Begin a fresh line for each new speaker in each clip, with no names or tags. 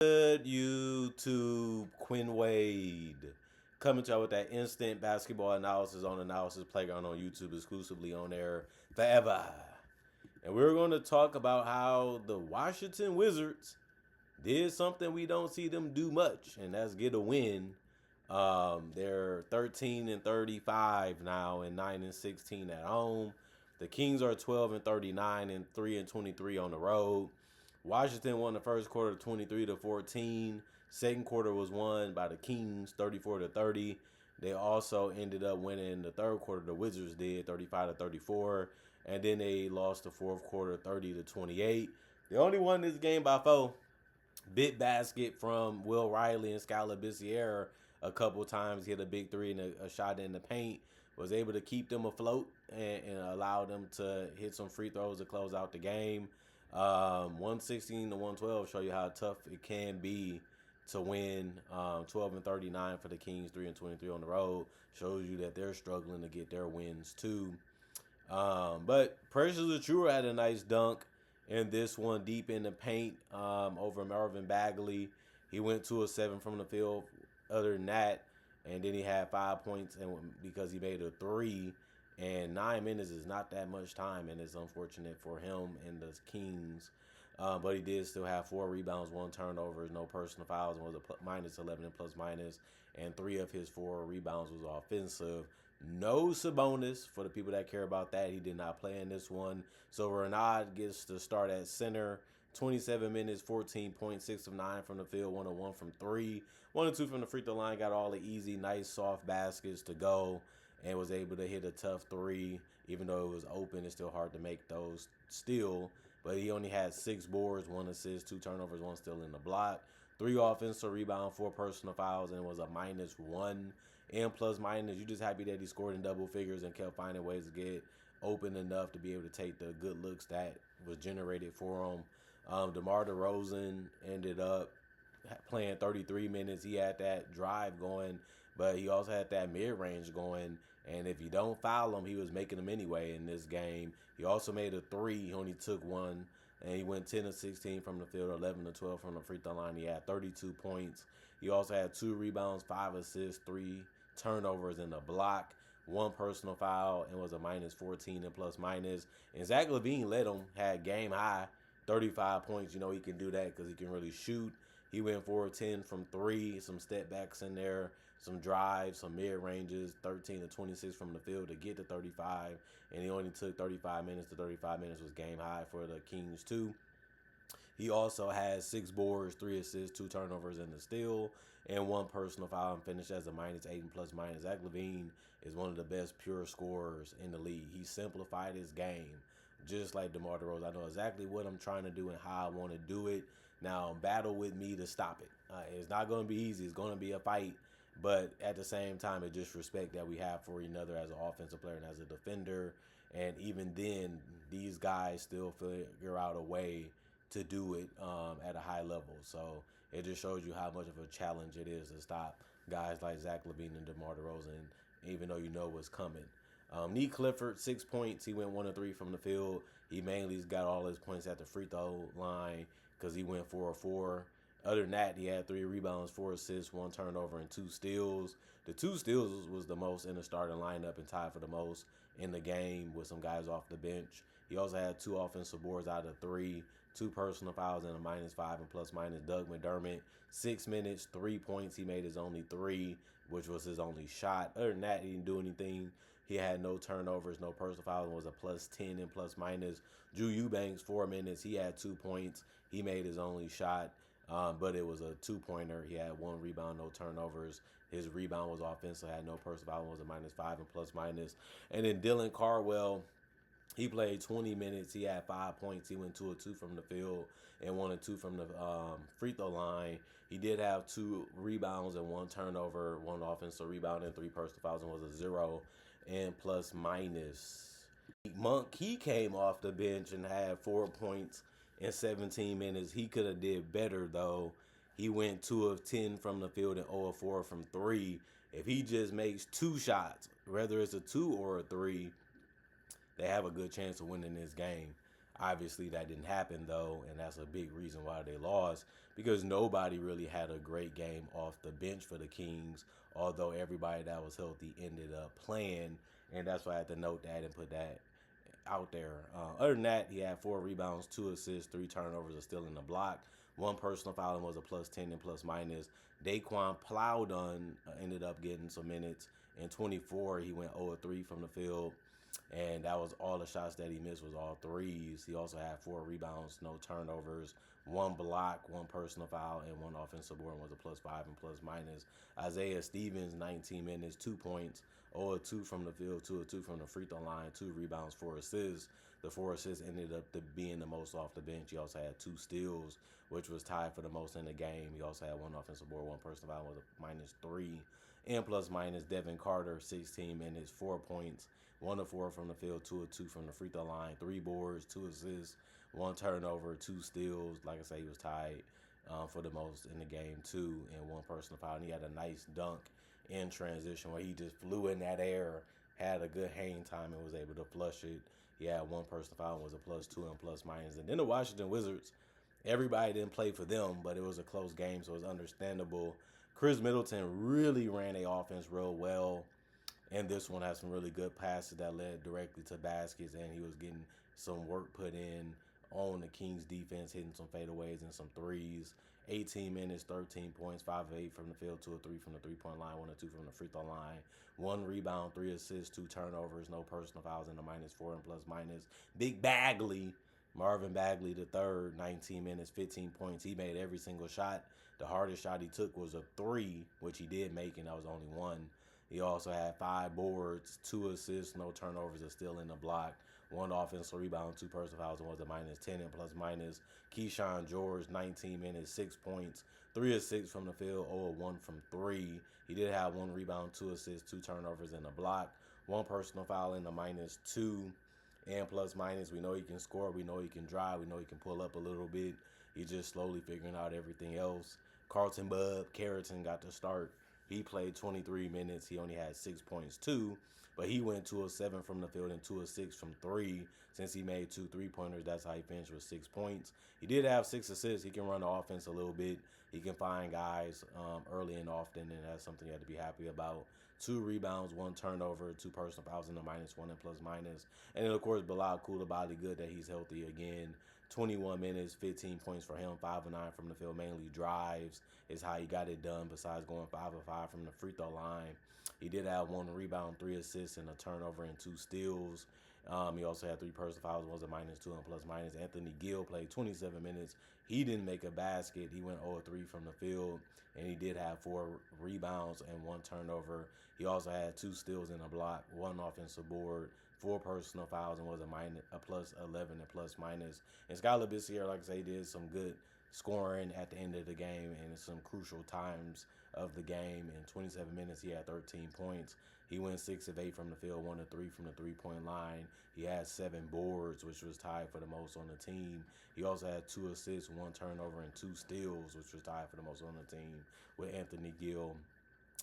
Good YouTube, Quinn Wade coming to you with that instant basketball analysis on Analysis Playground on YouTube, exclusively on air forever. And we're going to talk about how the Washington Wizards did something we don't see them do much, and that's get a win. They're 13-35 now, and 9-16 at home. The Kings are 12-39 and 3-23 on the road. Washington won the first quarter 23-14. Second quarter was won by the Kings 34-30. They also ended up winning the third quarter. The Wizards did 35-34, and then they lost the fourth quarter 30-28. They only won this game by 4. Big basket from Will Riley and Scala Bissiere a couple times. Hit a big three and a shot in the paint. Was able to keep them afloat and allow them to hit some free throws to close out the game. 116-112 show you how tough it can be to win. 12-39 for the Kings, 3-23 on the road. Shows you that they're struggling to get their wins too. But Precious Achiuwa had a nice dunk in this one deep in the paint over Marvin Bagley. He went 2 of 7 from the field. Other than that, and then he had 5 points, and because he made a 3. And 9 minutes is not that much time, and it's unfortunate for him and the Kings. But he did still have 4 rebounds, 1 turnover, no personal fouls, and was a minus 11 and plus minus. And 3 of his 4 rebounds was offensive. No Sabonis, for the people that care about that. He did not play in this one. So Renard gets to start at center. 27 minutes, 14 points, 6 of 9 from the field, 1 of 1 from 3. 1 of 2 from the free throw line. Got all the easy, nice, soft baskets to go. And was able to hit a tough 3. Even though it was open, it's still hard to make those still. But he only had 6 boards, 1 assist, 2 turnovers, 1 still in the block. 3 offensive rebounds, 4 personal fouls, and was a -1 and plus minus. You just happy that he scored in double figures and kept finding ways to get open enough to be able to take the good looks that was generated for him. DeMar DeRozan ended up playing 33 minutes. He had that drive going, but he also had that mid-range going. And if you don't foul him, he was making them anyway in this game. He also made a 3. He only took 1. And he went 10 of 16 from the field, 11 of 12 from the free throw line. He had 32 points. He also had 2 rebounds, 5 assists, 3 turnovers in the block, 1 personal foul, and was a -14 and plus minus. And Zach LaVine led him, had game high, 35 points. You know he can do that because he can really shoot. He went 4 of 10 from 3, some step backs in there, some drives, some mid-ranges, 13 to 26 from the field to get to 35. And he only took 35 minutes. The 35 minutes was game high for the Kings too. He also had 6 boards, 3 assists, 2 turnovers, and a steal, and 1 personal foul, and finished as a -8 and plus minus. Zach LaVine is one of the best pure scorers in the league. He simplified his game, just like DeMar DeRozan. I know exactly what I'm trying to do and how I want to do it. Now, battle with me to stop it. It's not going to be easy. It's going to be a fight. But at the same time, it's just respect that we have for another as an offensive player and as a defender. And even then, these guys still figure out a way to do it at a high level. So it just shows you how much of a challenge it is to stop guys like Zach LaVine and DeMar DeRozan, even though you know what's coming. Nee Clifford, 6 points. He went 1 of 3 from the field. He mainly got all his points at the free throw line because he went 4 of 4. Other than that, he had 3 rebounds, 4 assists, 1 turnover, and 2 steals. The 2 steals was the most in the starting lineup and tied for the most in the game with some guys off the bench. He also had 2 offensive boards out of 3, 2 personal fouls, and a -5 and plus minus. Doug McDermott, 6 minutes, 3 points. He made his only 3, which was his only shot. Other than that, he didn't do anything. He had no turnovers, no personal fouls, and was a +10 and plus minus. Drew Eubanks, 4 minutes. He had 2 points. He made his only shot. But it was a 2-pointer. He had 1 rebound, no turnovers. His rebound was offensive, had no personal foul, was a -5 and plus minus. And then Dylan Cardwell, he played 20 minutes. He had 5 points. He went 2 of 2 from the field and 1 of 2 from the free throw line. He did have 2 rebounds and 1 turnover, 1 offensive rebound, and 3 personal fouls, and was a 0 and plus minus. Monk, he came off the bench and had 4 points in 17 minutes. He could have did better, though. He went 2 of 10 from the field and 0 of 4 from 3. If he just makes 2 shots, whether it's a 2 or a 3, they have a good chance of winning this game. Obviously, that didn't happen though, and that's a big reason why they lost because nobody really had a great game off the bench for the Kings. Although everybody that was healthy ended up playing, and that's why I had to note that and put that out there. Other than that, he had 4 rebounds, 2 assists, 3 turnovers, a steal in the block. One personal foul and was a +10 and plus minus. Daquan Plowdon ended up getting some minutes. In 24, he went 0-3 from the field, and that was all the shots that he missed was all threes. He also had 4 rebounds, no turnovers, one block, one personal foul, and one offensive board, and was a +5 and plus minus. Isaiah Stevens, 19 minutes, 2 points, 0-2 from the field, 2-2 from the free throw line, 2 rebounds, 4 assists. The 4 assists ended up being the most off the bench. He also had 2 steals, which was tied for the most in the game. He also had one offensive board, one personal foul, was a -3. And plus minus Devin Carter, 16 minutes, 4 points, 1-4 from the field, 2-2 from the free throw line, 3 boards, 2 assists, one turnover, 2 steals. Like I say, he was tied for the most in the game too, and one personal foul. And he had a nice dunk in transition where he just flew in that air, had a good hang time, and was able to flush it. He had one personal foul and was a +2 and plus minus. And then the Washington Wizards, everybody didn't play for them, but it was a close game, so it was understandable. Chris Middleton really ran a offense real well, and this one had some really good passes that led directly to baskets, and he was getting some work put in on the Kings defense, hitting some fadeaways and some threes. 18 minutes, 13 points, 5 of 8 from the field, 2 of 3 from the 3-point line, 1 of 2 from the free throw line, 1 rebound, 3 assists, 2 turnovers, no personal fouls in the -4 and plus minus. Big Bagley, Marvin Bagley the third, 19 minutes, 15 points. He made every single shot. The hardest shot he took was a 3, which he did make, and that was only 1. He also had 5 boards, 2 assists, no turnovers, a steal in the block, 1 offensive rebound, 2 personal fouls, and was a -10 and plus minus. Keyshawn George, 19 minutes, 6 points, 3 of 6 from the field, 0 of 1 from 3. He did have 1 rebound, 2 assists, 2 turnovers in the block, 1 personal foul in the -2 and plus minus. We know he can score, we know he can drive, we know he can pull up a little bit. He's just slowly figuring out everything else. Carlton Bub Carrington got to start. He played 23 minutes. He only had 6 points too, but he went 2 of 7 from the field and 2 of 6 from 3. Since he made 2 3-pointers, that's how he finished with 6 points. He did have 6 assists. He can run the offense a little bit. He can find guys early and often, and that's something you have to be happy about. 2 rebounds, 1 turnover, 2 personal fouls in the -1 and plus minus. And then, of course, Bilal Koulibaly, good that he's healthy again. 21 minutes, 15 points for him, 5 of 9 from the field, mainly drives is how he got it done, besides going 5 of 5 from the free throw line. He did have 1 rebound, 3 assists, and a turnover and 2 steals. He also had 3 personal fouls, was a -2 and plus minus. Anthony Gill played 27 minutes. He didn't make a basket. He went 0-3 from the field, and he did have 4 rebounds and 1 turnover. He also had 2 steals in a block, 1 offensive board, 4 personal fouls, and was a +11 and plus minus. And Scott Labissiere, like I say, did some good scoring at the end of the game and in some crucial times of the game. In 27 minutes, he had 13 points. He went 6 of 8 from the field, 1 of 3 from the 3-point line. He had 7 boards, which was tied for the most on the team. He also had 2 assists, 1 turnover, and 2 steals, which was tied for the most on the team with Anthony Gill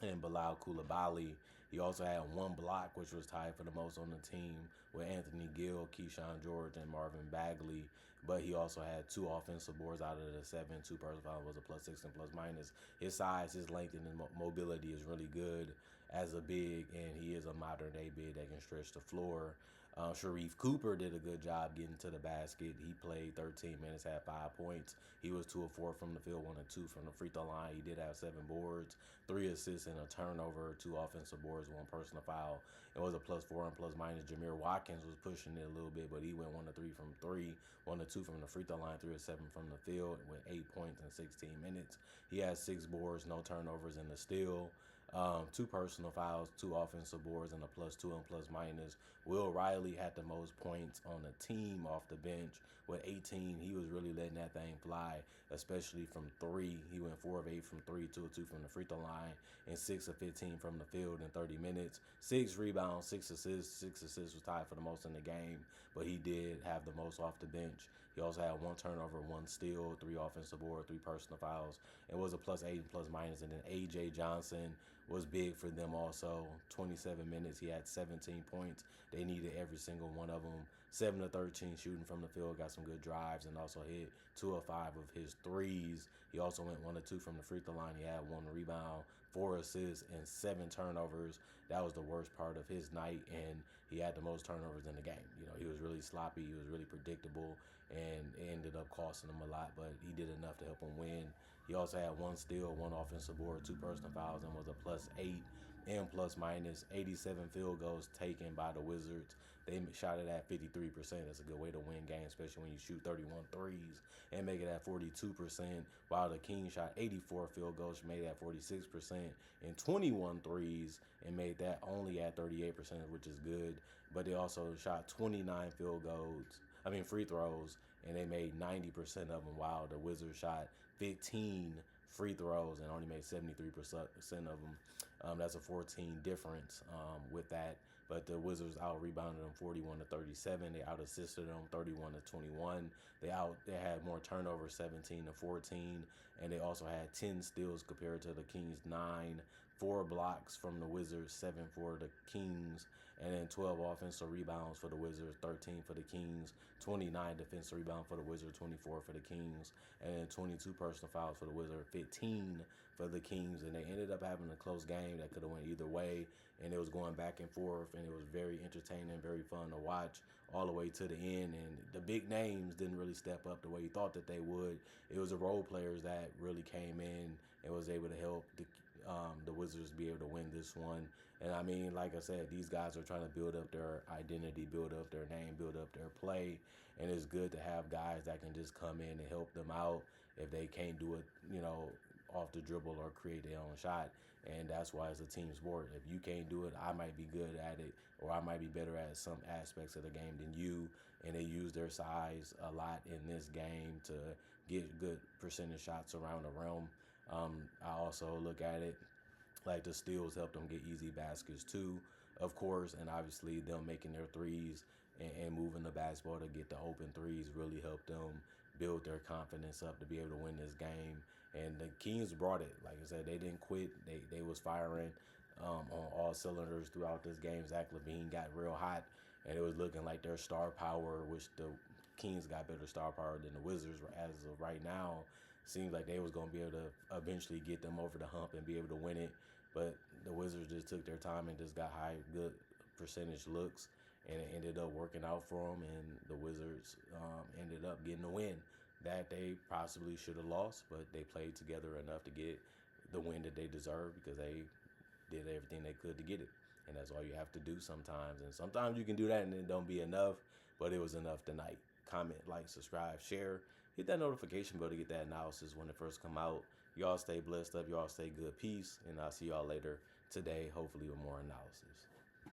and Bilal Koulibaly. He also had 1 block, which was tied for the most on the team with Anthony Gill, Keyshawn George, and Marvin Bagley. But he also had 2 offensive boards out of the 7. 2 personal fouls, was a +6 and plus minus. His size, his length, and his mobility is really good as a big, and he is a modern day big that can stretch the floor. Sharif Cooper did a good job getting to the basket. He played 13 minutes, had 5 points. He was 2 of 4 from the field, 1 of 2 from the free throw line. He did have 7 boards, 3 assists, and a turnover, 2 offensive boards, 1 personal foul. It was a +4 and plus minus. Jameer Watkins was pushing it a little bit, but he went 1 of 3 from 3, 1 of 2 from the free throw line, 3 of 7 from the field with 8 points in 16 minutes. He had 6 boards, no turnovers, and a steal. 2 personal fouls, 2 offensive boards, and a +2 and plus minus. Will Riley had the most points on the team off the bench with 18. He was really letting that thing fly, especially from 3. He went 4 of 8 from 3, 2 of 2 from the free throw line, and 6 of 15 from the field in 30 minutes. 6 rebounds, 6 assists. 6 assists was tied for the most in the game, but he did have the most off the bench. He also had 1 turnover, 1 steal, 3 offensive board, 3 personal fouls, and was a +8 and plus minus. And then A.J. Johnson was big for them also. 27 minutes, he had 17 points. They needed every single one of them. 7 to 13 shooting from the field, got some good drives, and also hit 2 of 5 of his threes. He also went 1 of 2 from the free throw line. He had 1 rebound, 4 assists, and 7 turnovers. That was the worst part of his night, and he had the most turnovers in the game. You know, he was really sloppy, he was really predictable, and it ended up costing him a lot, but he did enough to help him win. He also had 1 steal, 1 offensive board, 2 personal fouls, and was a +8 and plus minus. 87 field goals taken by the Wizards. They shot it at 53%. That's a good way to win games, especially when you shoot 31 threes and make it at 42%, while the Kings shot 84 field goals, made it at 46%, and 21 threes and made that only at 38%, which is good. But they also shot 29 free throws, and they made 90% of them, while the Wizards shot 15 free throws and only made 73% of them. That's a 14 difference with that. But the Wizards out rebounded them 41 to 37. They out assisted them 31 to 21. They had more turnovers, 17 to 14, and they also had 10 steals compared to the Kings 9. 4 blocks from the Wizards, 7 for the Kings, and then 12 offensive rebounds for the Wizards, 13 for the Kings, 29 defensive rebounds for the Wizards, 24 for the Kings, and then 22 personal fouls for the Wizards, 15 for the Kings. And they ended up having a close game that could have went either way, and it was going back and forth, and it was very entertaining, very fun to watch all the way to the end. And the big names didn't really step up the way you thought that they would. It was the role players that really came in and was able to help the Wizards be able to win this one. And I mean, like I said, these guys are trying to build up their identity, build up their name, build up their play. And it's good to have guys that can just come in and help them out if they can't do it, off the dribble or create their own shot. And that's why it's a team sport. If you can't do it, I might be good at it, or I might be better at some aspects of the game than you. And they use their size a lot in this game to get good percentage shots around the rim. I also look at it like the steals help them get easy baskets too, of course, and obviously them making their threes and moving the basketball to get the open threes really helped them build their confidence up to be able to win this game. And the Kings brought it. Like I said, they didn't quit. They was firing on all cylinders throughout this game. Zach LaVine got real hot, and it was looking like their star power, which the Kings got better star power than the Wizards as of right now. Seemed like they was going to be able to eventually get them over the hump and be able to win it. But the Wizards just took their time and just got good percentage looks, and it ended up working out for them. And the Wizards ended up getting a win that they possibly should have lost, but they played together enough to get the win that they deserved because they did everything they could to get it. And that's all you have to do sometimes. And sometimes you can do that and it don't be enough, but it was enough tonight. Comment, like, subscribe, share. Hit that notification bell to get that analysis when it first come out. Y'all stay blessed up. Y'all stay good. Peace. And I'll see y'all later today, hopefully with more analysis.